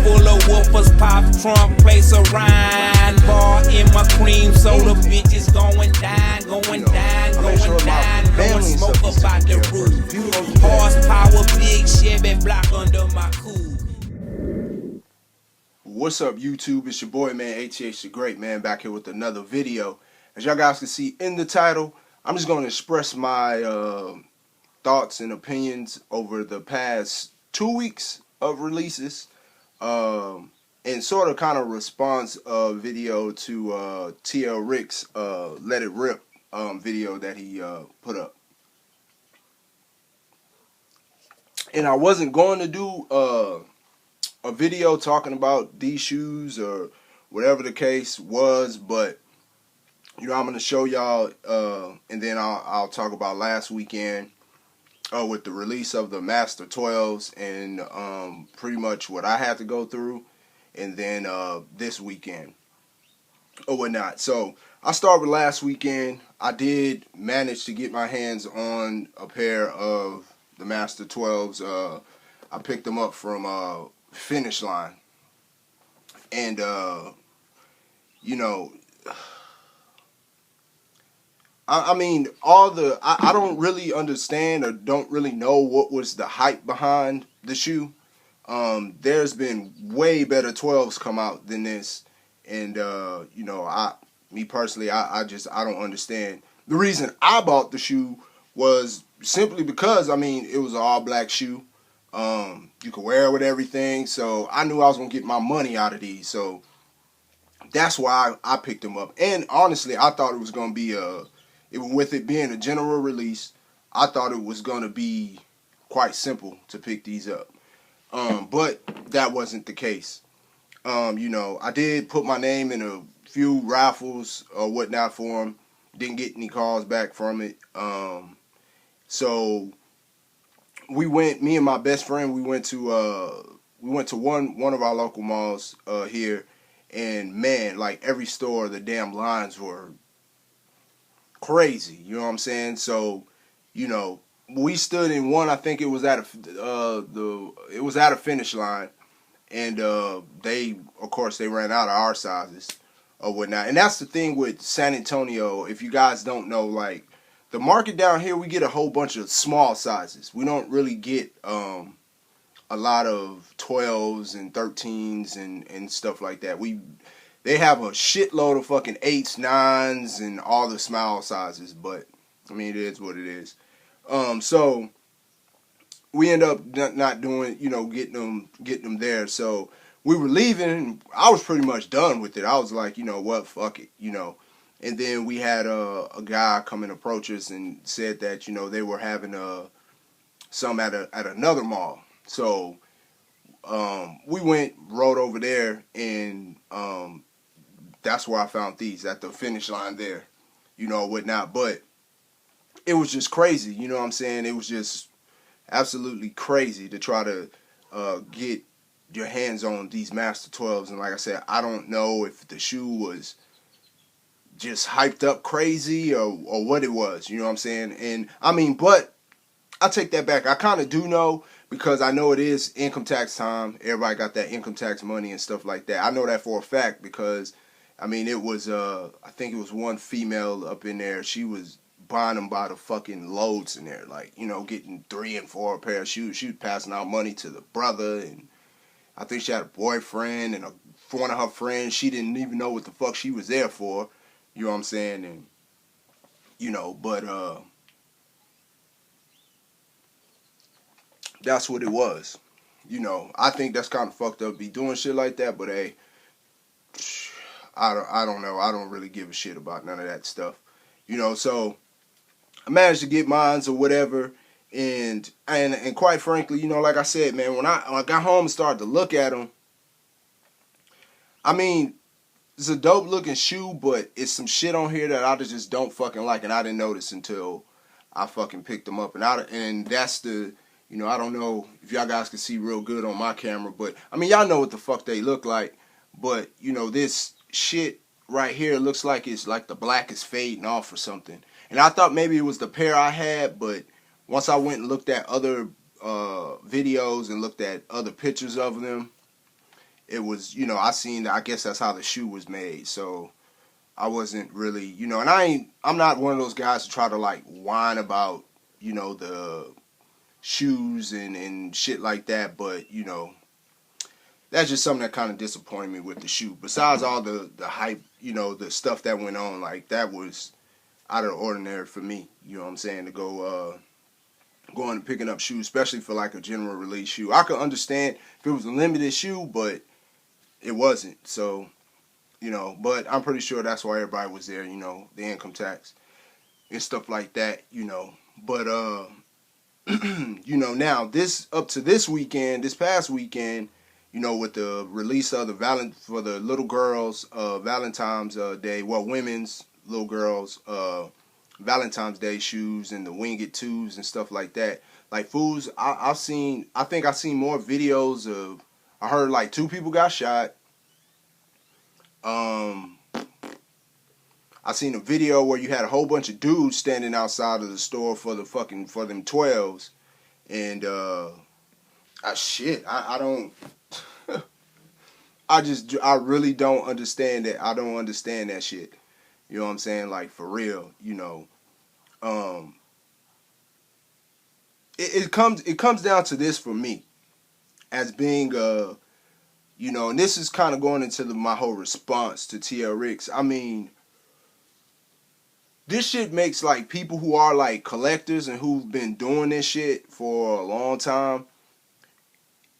full of woofers, pop trunk, place a rhyme. Bar in my cream soda, bitches going down, going down, going down. Blowing smoke up out the roof. Horsepower, big Chevy block under my coupe. What's up, YouTube? It's your boy, man, ATH the Great, man, back here with another video. As y'all guys can see in the title, I'm just going to express my thoughts and opinions over the past 2 weeks of releases, and sort of kind of response video to TL Rick's Let It Rip video that he put up. And I wasn't going to do a video talking about these shoes or whatever the case was, but you know, I'm going to show y'all, and then I'll talk about last weekend with the release of the Master 12s and pretty much what I had to go through, and then this weekend or whatnot. So I'll start with last weekend. I did manage to get my hands on a pair of the Master 12s. I picked them up from Finish Line, and you know, I mean, I don't really understand or don't really know what was the hype behind the shoe. There's been way better 12s come out than this, and you know, me personally, I don't understand. The reason I bought the shoe was simply because, I mean, it was an all black shoe. You could wear it with everything, so I knew I was gonna get my money out of these, so that's why I picked them up. And honestly, I thought it was gonna be with it being a general release, I thought it was gonna be quite simple to pick these up. But that wasn't the case. You know, I did put my name in a few raffles or whatnot for them. Didn't get any calls back from it. So me and my best friend, we went to one of our local malls here, and man, like every store, the damn lines were crazy. You know what I'm saying? So, you know, we stood in one. I think it was at a Finish Line, and they, of course, they ran out of our sizes or whatnot. And that's the thing with San Antonio. If you guys don't know, like, the market down here, we get a whole bunch of small sizes. We don't really get a lot of 12s and 13s and stuff like that. They have a shitload of fucking 8s, 9s, and all the small sizes. But, I mean, it is what it is. So, we end up not doing, you know, getting them there. So, we were leaving, and I was pretty much done with it. I was like, you know what, fuck it, you know. And then we had a guy come and approach us and said that, you know, they were having some at another mall. So we rode over there, and that's where I found these, at the Finish Line there, you know, whatnot. But it was just crazy, you know what I'm saying? It was just absolutely crazy to try to get your hands on these Master 12s. And like I said, I don't know if the shoe was just hyped up crazy or what it was, you know what I'm saying? And I mean, but I take that back. I kind of do know, because I know it is income tax time. Everybody got that income tax money and stuff like that. I know that for a fact, because I mean, it was I think it was one female up in there. She was buying them by the fucking loads in there, like, you know, getting 3 and 4 pair of shoes. She was passing out money to the brother, and I think she had a boyfriend and one of her friends. She didn't even know what the fuck she was there for. You know what I'm saying? And, you know, but that's what it was. You know, I think that's kind of fucked up, be doing shit like that, but hey, I don't know. I don't really give a shit about none of that stuff. You know, so I managed to get mines or whatever, and quite frankly, you know, like I said, man, when I got home and started to look at them, I mean, it's a dope looking shoe, but it's some shit on here that I just don't fucking like, and I didn't notice until I fucking picked them up. And that's the, you know, I don't know if y'all guys can see real good on my camera, but I mean, y'all know what the fuck they look like. But, you know, this shit right here looks like it's like the black is fading off or something. And I thought maybe it was the pair I had, but once I went and looked at other videos and looked at other pictures of them, it was, you know, I seen, I guess that's how the shoe was made. So I wasn't really, you know, and I'm not one of those guys to try to like whine about, you know, the shoes and shit like that. But, you know, that's just something that kind of disappointed me with the shoe. Besides all the hype, you know, the stuff that went on, like that was out of the ordinary for me. You know what I'm saying? To go going and picking up shoes, especially for like a general release shoe. I could understand if it was a limited shoe, but it wasn't. So, you know, but I'm pretty sure that's why everybody was there, you know, the income tax and stuff like that, you know. But you know, now this up to this weekend, this past weekend, you know, with the release of the for the little girls Valentine's Day, well, women's little girls Valentine's Day shoes and the Wing It 2s and stuff like that. Like fools, I think I seen more videos of, I heard like 2 people got shot. I seen a video where you had a whole bunch of dudes standing outside of the store for them 12s. And I don't I really don't understand that. I don't understand that shit. You know what I'm saying? Like for real, you know. It comes down to this for me as being you know, and this is kind of going into my whole response to TRX. I mean, this shit makes like people who are like collectors and who've been doing this shit for a long time.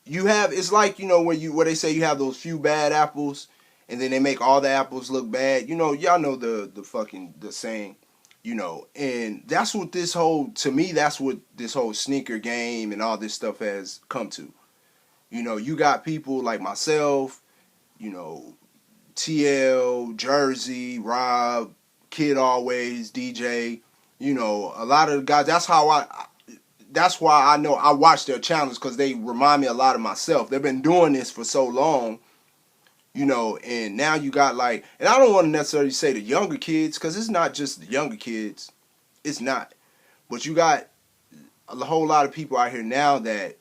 It's like, you know, where they say you have those few bad apples and then they make all the apples look bad. You know, y'all know the saying, you know, and that's what that's what this whole sneaker game and all this stuff has come to. You know, you got people like myself, you know, TL, Jersey, Rob, Kid Always, DJ, you know, a lot of the guys, that's why I know I watch their channels, because they remind me a lot of myself. They've been doing this for so long, you know, and now you got like, and I don't want to necessarily say the younger kids, because it's not just the younger kids. It's not. But you got a whole lot of people out here now that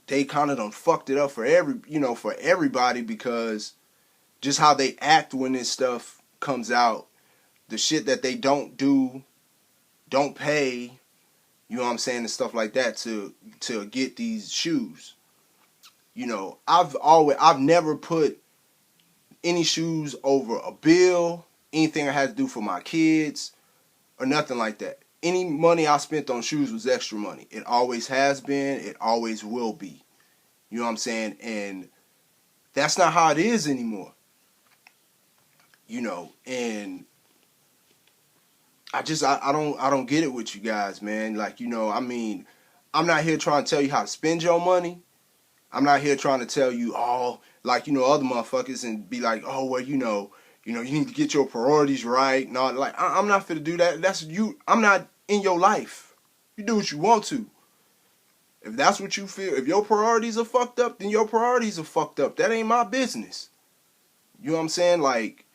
they kind of done fucked it up for everybody, because just how they act when this stuff comes out, the shit that they don't do, don't pay, you know what I'm saying, and stuff like that to get these shoes. You know, I've never put any shoes over a bill, anything I had to do for my kids, or nothing like that. Any money I spent on shoes was extra money. It always has been, it always will be. You know what I'm saying? And that's not how it is anymore. You know, and I don't get it with you guys, man. Like, you know, I mean, I'm not here trying to tell you how to spend your money. I'm not here trying to tell you all, like, you know, other motherfuckers and be like, oh, well, you know, you need to get your priorities right. No, like, I'm not fit to do that. That's you. I'm not in your life. You do what you want to. If that's what you feel, if your priorities are fucked up, then your priorities are fucked up. That ain't my business. You know what I'm saying? Like,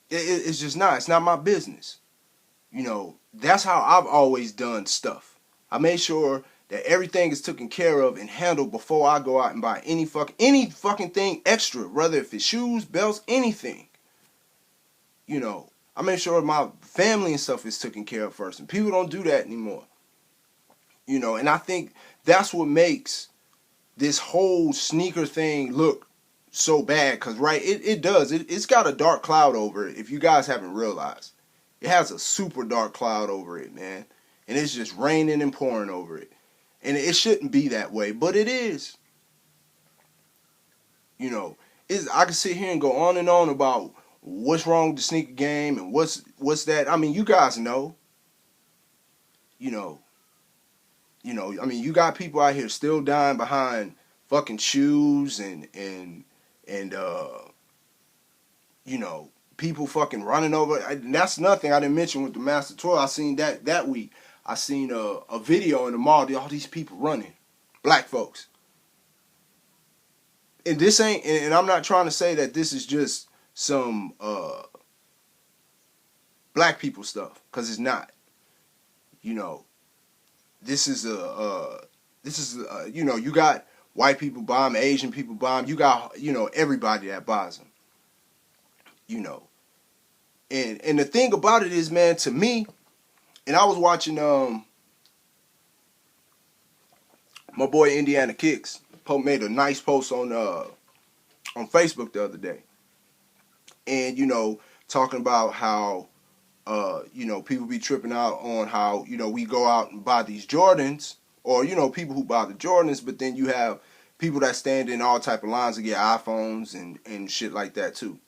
it's just not. It's not my business. You know, that's how I've always done stuff. I made sure that everything is taken care of and handled before I go out and buy any fucking thing extra, whether if it's shoes, belts, anything. You know, I make sure my family and stuff is taken care of first, and people don't do that anymore. You know, and I think that's what makes this whole sneaker thing look so bad, because, right, it does. It's got a dark cloud over it, if you guys haven't realized. It has a super dark cloud over it, man. And it's just raining and pouring over it. And it shouldn't be that way, but it is. You know, I can sit here and go on and on about what's wrong with the sneaker game and what's that. I mean, you guys know. You know, I mean, you got people out here still dying behind fucking shoes and you know, people fucking running over. And that's nothing I didn't mention with the Master 12. I seen that week. I seen a video in the mall, all these people running, black folks. And this ain't, and I'm not trying to say that this is just some black people stuff, because it's not. You know, this is you know, you got White people buy them, Asian people buy them. You got, everybody that buys them. And the thing about it is, man, to me, and I was watching my boy Indiana Kicks made a nice post on Facebook the other day, and talking about how people be tripping out on how we go out and buy these Jordans, or people who buy the Jordans, but then you have people that stand in all type of lines to get iPhones and shit like that too.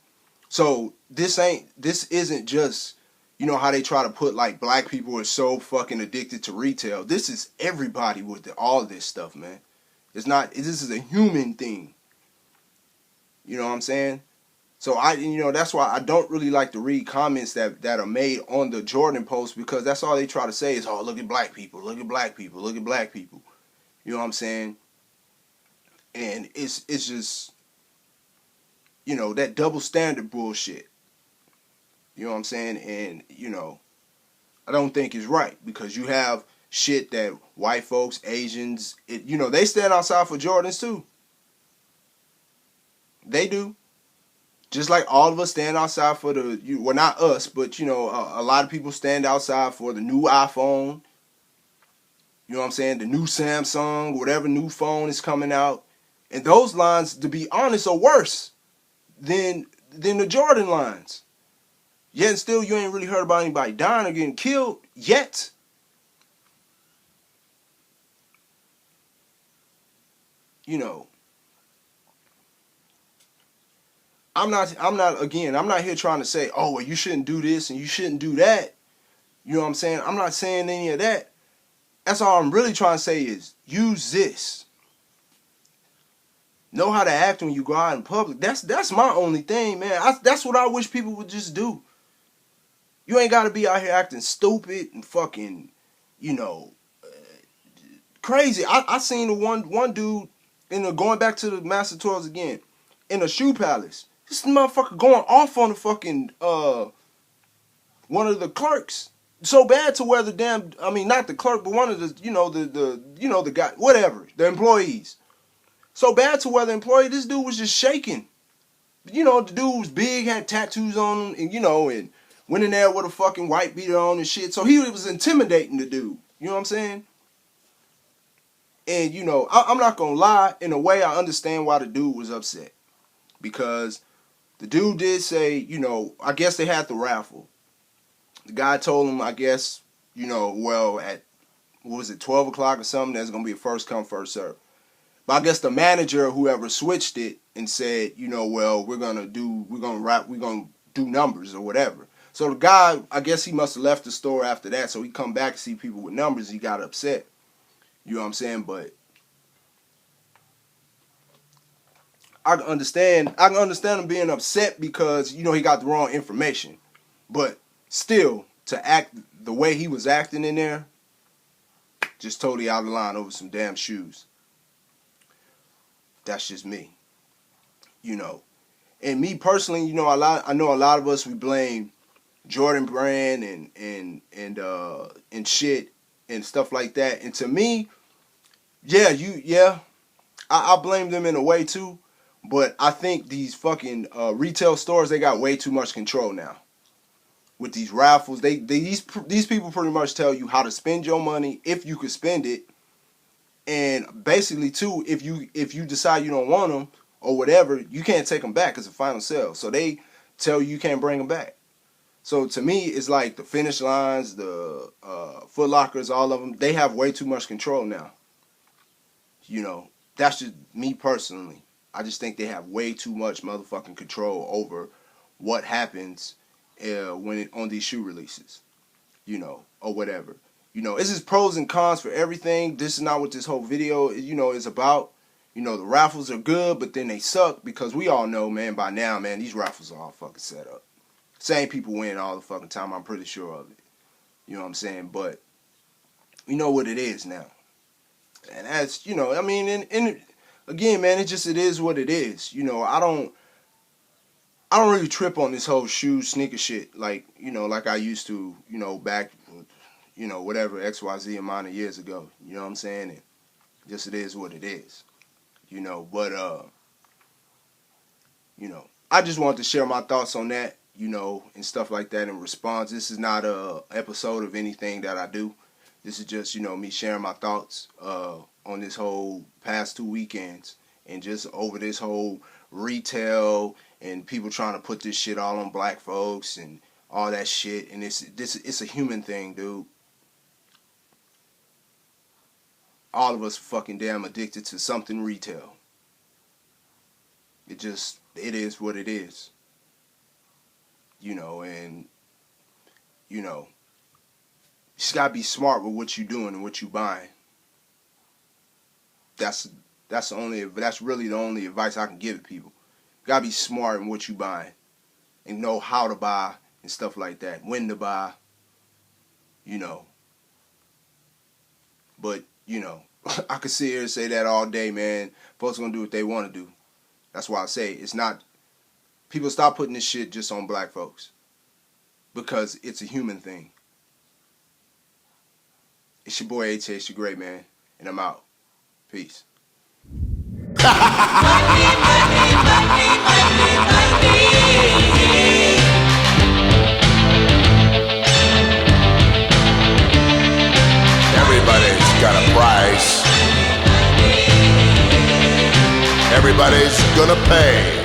So this isn't just how they try to put like black people are so fucking addicted to retail. This is everybody with all this stuff, man. It's not. This is a human thing. You know what I'm saying? So that's why I don't really like to read comments that are made on the Jordan post, because that's all they try to say is, oh, look at black people, look at black people, look at black people. You know what I'm saying? And it's just that double standard bullshit. You know what I'm saying? And I don't think it's right, because you have shit that white folks, Asians, they stand outside for Jordans too. They do. Just like all of us stand outside for well, not us, but a lot of people stand outside for the new iPhone. You know what I'm saying? The new Samsung, whatever new phone is coming out. And those lines, to be honest, are worse than the Jordan lines. Yet and still, you ain't really heard about anybody dying or getting killed yet. I'm not here trying to say, oh, well, you shouldn't do this and you shouldn't do that. You know what I'm saying? I'm not saying any of that. That's all I'm really trying to say is, use this. Know how to act when you go out in public. That's my only thing, man. That's what I wish people would just do. You ain't got to be out here acting stupid and fucking, crazy. I seen the one dude going back to the Master Tours again, in a Shoe Palace. This motherfucker going off on the fucking one of the clerks. So bad to where not the clerk, but one of the the guy, whatever, the employees. So bad to where the employee, this dude was just shaking. The dude was big, had tattoos on him, and went in there with a fucking white beater on and shit. So he was intimidating the dude. You know what I'm saying? And I'm not gonna lie. In a way, I understand why the dude was upset, because the dude did say, I guess they had the raffle. The guy told him, I guess, well, at, 12 o'clock or something, there's going to be a first come, first serve. But I guess the manager or whoever switched it and said, well, we're going to do numbers or whatever. So the guy, I guess he must have left the store after that, so he come back and see people with numbers, he got upset. You know what I'm saying? But I can understand him being upset because, he got the wrong information. But still, to act the way he was acting in there, just totally out of line over some damn shoes. That's just me. And me personally, I know a lot of us, we blame Jordan Brand and shit and stuff like that. And to me, I blame them in a way too. But I think these fucking retail stores, they got way too much control now. With these raffles, these people pretty much tell you how to spend your money if you could spend it, and basically too, if you decide you don't want them or whatever, you can't take them back as a final sale. So they tell you can't bring them back. So to me, it's like the Finish Lines, the Foot Lockers, all of them, they have way too much control now. That's just me personally. I just think they have way too much motherfucking control over what happens on these shoe releases, or whatever. It's just pros and cons for everything. This is not what this whole video, is about. The raffles are good, but then they suck, because we all know, man, by now, man, these raffles are all fucking set up. Same people win all the fucking time, I'm pretty sure of it. You know what I'm saying? But we know what it is now. And that's, and again, man, it is what it is. I don't really trip on this whole sneaker shit like I used to, back, whatever, XYZ amount of years ago. You know what I'm saying? And just it is what it is. you know. But you know, I just wanted to share my thoughts on that, you know, and stuff like that in response. This is not a episode of anything that I do. This is just, you know, me sharing my thoughts on this whole past 2 weekends and just over this whole retail and people trying to put this shit all on black folks and all that shit. And it's a human thing, dude. All of us fucking damn addicted to something retail. It is what it is. You know, and, you know, you just gotta be smart with what you're doing and what you're buying. That's really the only advice I can give people. You gotta be smart in what you're buying and know how to buy and stuff like that. When to buy, you know. But, you know, I could sit here and say that all day, man. Folks gonna do what they want to do. That's why I say it's not. People stop putting this shit just on black folks because it's a human thing. It's your boy A-Tay, it's your great man, and I'm out. Peace. Everybody's got a price. Everybody's gonna pay.